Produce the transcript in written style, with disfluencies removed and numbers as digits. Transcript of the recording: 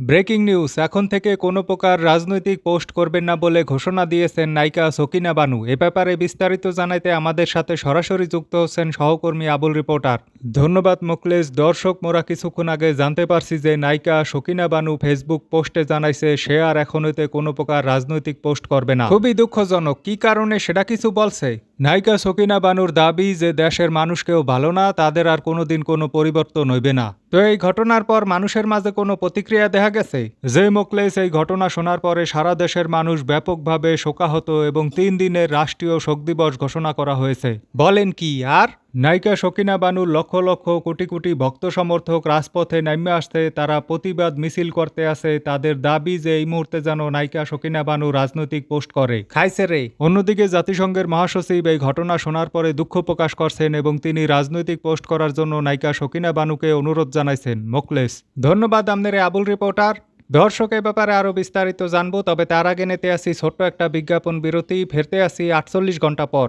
Breaking news, এখন থেকে কোনো প্রকার রাজনৈতিক পোস্ট করবেন না বলে ঘোষণা দিয়েছেন নায়িকা সকিনা বানু। এ ব্যাপারে বিস্তারিত জানাইতে আমাদের সাথে সরাসরি যুক্ত হচ্ছেন সহকর্মী আবুল রিপোর্টার। ধন্যবাদ মোকলেস। দর্শক, মোরা কিছুক্ষণ আগে জানতে পারছি যে নায়িকা সকিনা বানু ফেসবুক পোস্টে জানাইছে সে আর এখন হইতে কোনো প্রকার রাজনৈতিক পোস্ট করবে না। খুবই দুঃখজনক। কি কারণে সেটা কিছু বলছে? নায়িকা সকিনা বানুর দাবি যে দেশের মানুষ কেউ ভালো না, তাদের আর কোনোদিন কোনো পরিবর্তন হইবে না। তো এই ঘটনার পর মানুষের মাঝে কোনো প্রতিক্রিয়া দেখা গেছে? যে মোকলেস, এই ঘটনা শোনার পরে সারা দেশের মানুষ ব্যাপকভাবে শোকাহত এবং 3 দিনের রাষ্ট্রীয় শোক দিবস ঘোষণা করা হয়েছে। বলেন কি আর? নায়িকা সকিনা বানুর লক্ষ লক্ষ কোটি কোটি ভক্ত সমর্থক রাজপথে নামে আসছে, তারা প্রতিবাদ মিছিল করতে আছে। তাদের দাবি যে এই মুহূর্তে যেন নায়িকা সকিনা বানু রাজনৈতিক পোস্ট করে। খাইছে রে। অন্যদিকে জাতিসংঘের মহাসচিব এই ঘটনা শোনার পরে দুঃখ প্রকাশ করছেন এবং তিনি রাজনৈতিক পোস্ট করার জন্য নায়িকা সকিনা বানুকে অনুরোধ জানাইছেন। মোকলেস, ধন্যবাদ আপনার আবুল রিপোর্টার। দর্শক, এ ব্যাপারে আরো বিস্তারিত জানবো, তবে তার আগে নিতে আসি ছোট্ট একটা বিজ্ঞাপন বিরতি। ফিরতে আসি 48 ঘন্টা পর।